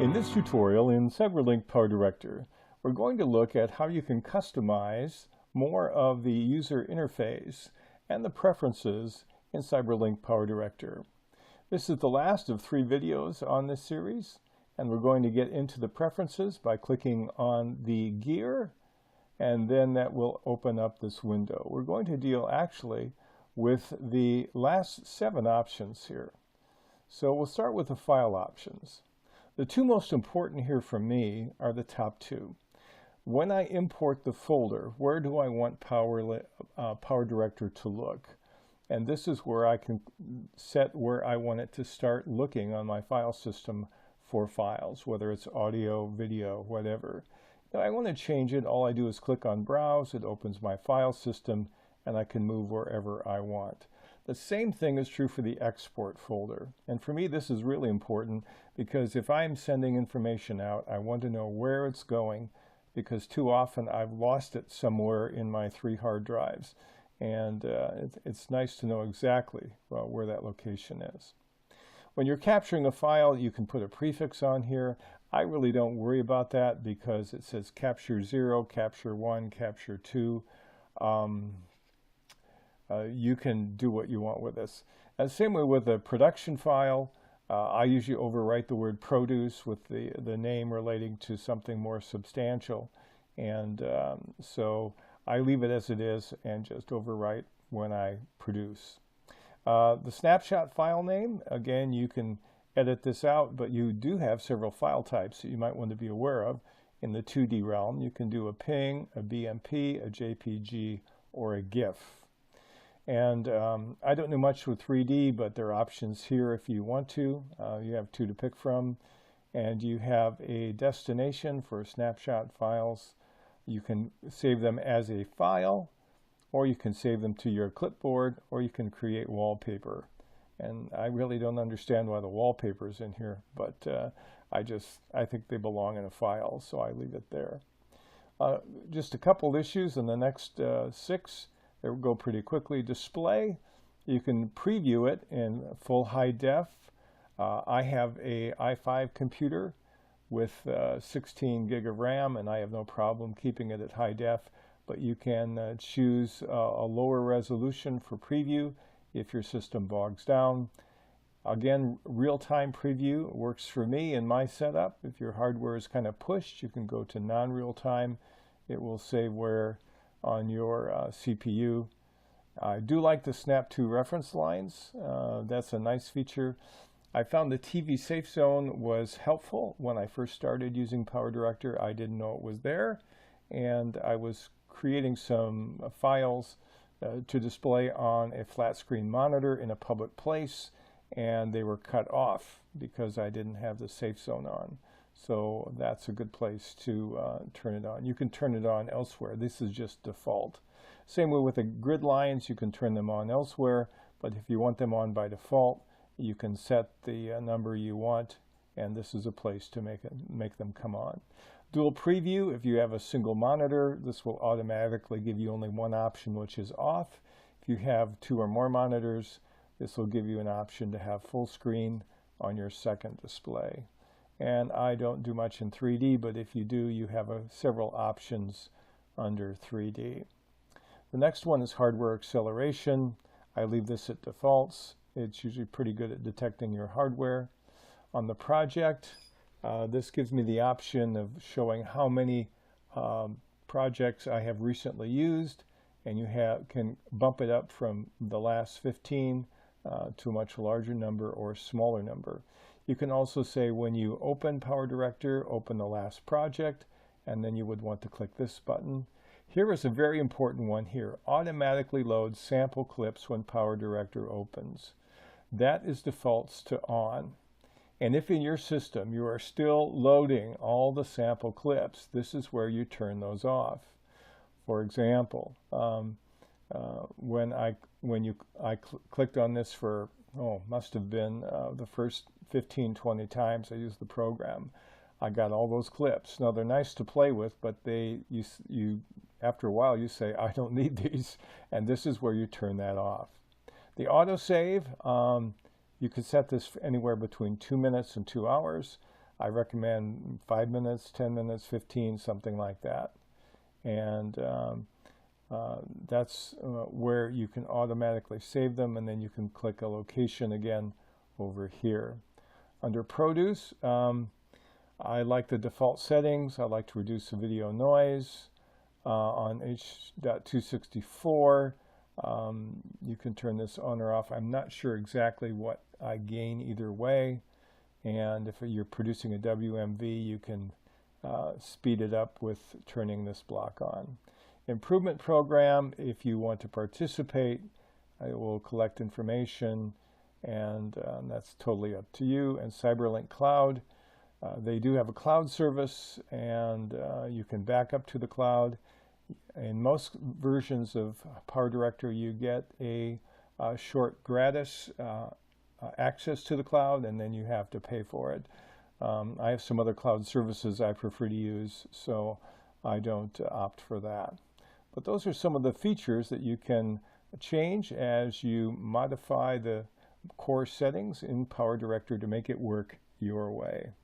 In this tutorial in CyberLink PowerDirector, we're going to look at how you can customize more of the user interface and the preferences in CyberLink PowerDirector. This is the last of 3 videos on this series, and we're going to get into the preferences by clicking on the gear, and then that will open up this window. We're going to deal actually with the last 7 options here. So we'll start with the file options. The 2 most important here for me are the top 2. When I import the folder, where do I want PowerDirector to look? And this is where I can set where I want it to start looking on my file system for files, whether it's audio, video, whatever. If I want to change it, all I do is click on Browse. It opens my file system, and I can move wherever I want. The same thing is true for the export folder. And for me, this is really important because if I'm sending information out, I want to know where it's going, because too often I've lost it somewhere in my 3 hard drives. And it's nice to know exactly where that location is. When you're capturing a file, you can put a prefix on here. I really don't worry about that because it says capture 0, capture 1, capture 2. You can do what you want with this. And same way with a production file, I usually overwrite the word produce with the name relating to something more substantial. And so I leave it as it is and just overwrite when I produce. The snapshot file name, again, you can edit this out, but you do have several file types that you might want to be aware of. In the 2D realm, you can do a PNG, a BMP, a JPG, or a GIF. And I don't know much with 3D, but there are options here if you want to. You have 2 to pick from. And you have a destination for snapshot files. You can save them as a file, or you can save them to your clipboard, or you can create wallpaper. And I really don't understand why the wallpaper is in here, but I think they belong in a file, so I leave it there. Just a couple issues in the next 6. They will go pretty quickly. Display, you can preview it in full high def. I have a i5 computer with 16 gig of RAM, and I have no problem keeping it at high def, but you can choose a lower resolution for preview if your system bogs down. Again, real-time preview works for me in my setup. If your hardware is kind of pushed, you can go to non-real-time. It will say where on your CPU. I do like the snap to reference lines. That's a nice feature. I found the TV safe zone was helpful when I first started using PowerDirector. I didn't know it was there, and I was creating some files to display on a flat screen monitor in a public place, and they were cut off because I didn't have the safe zone on. So that's a good place to turn it on. You can turn it on elsewhere. This is just default. Same way with the grid lines, you can turn them on elsewhere, but if you want them on by default, you can set the number you want, and this is a place to make them come on. Dual preview, if you have a single monitor, this will automatically give you only one option, which is off. If you have 2 or more monitors, this will give you an option to have full screen on your second display. And I don't do much in 3D, but if you do, you have several options under 3D. The next one is hardware acceleration. I leave this at defaults. It's usually pretty good at detecting your hardware. On the project, this gives me the option of showing how many projects I have recently used, and you can bump it up from the last 15 to a much larger number or smaller number. You can also say when you open PowerDirector, open the last project, and then you would want to click this button. Here is a very important one here. Automatically load sample clips when PowerDirector opens. That is defaults to on. And if in your system you are still loading all the sample clips, this is where you turn those off. For example, when I clicked on this for, must have been the first 15-20 times I used the program, I got all those clips. Now they're nice to play with, but after a while you say, I don't need these, and this is where you turn that off. The autosave, you can set this anywhere between 2 minutes and 2 hours. I recommend 5 minutes, 10 minutes, 15, something like that. And that's where you can automatically save them, and then you can click a location again over here. Under Produce, I like the default settings. I like to reduce the video noise. On H.264, you can turn this on or off. I'm not sure exactly what I gain either way. And if you're producing a WMV, you can speed it up with turning this block on. Improvement program, if you want to participate, it will collect information, and that's totally up to you. And CyberLink Cloud, they do have a cloud service, and you can back up to the cloud. In most versions of PowerDirector, you get a short gratis access to the cloud, and then you have to pay for it. I have some other cloud services I prefer to use, so I don't opt for that. But those are some of the features that you can change as you modify the core settings in PowerDirector to make it work your way.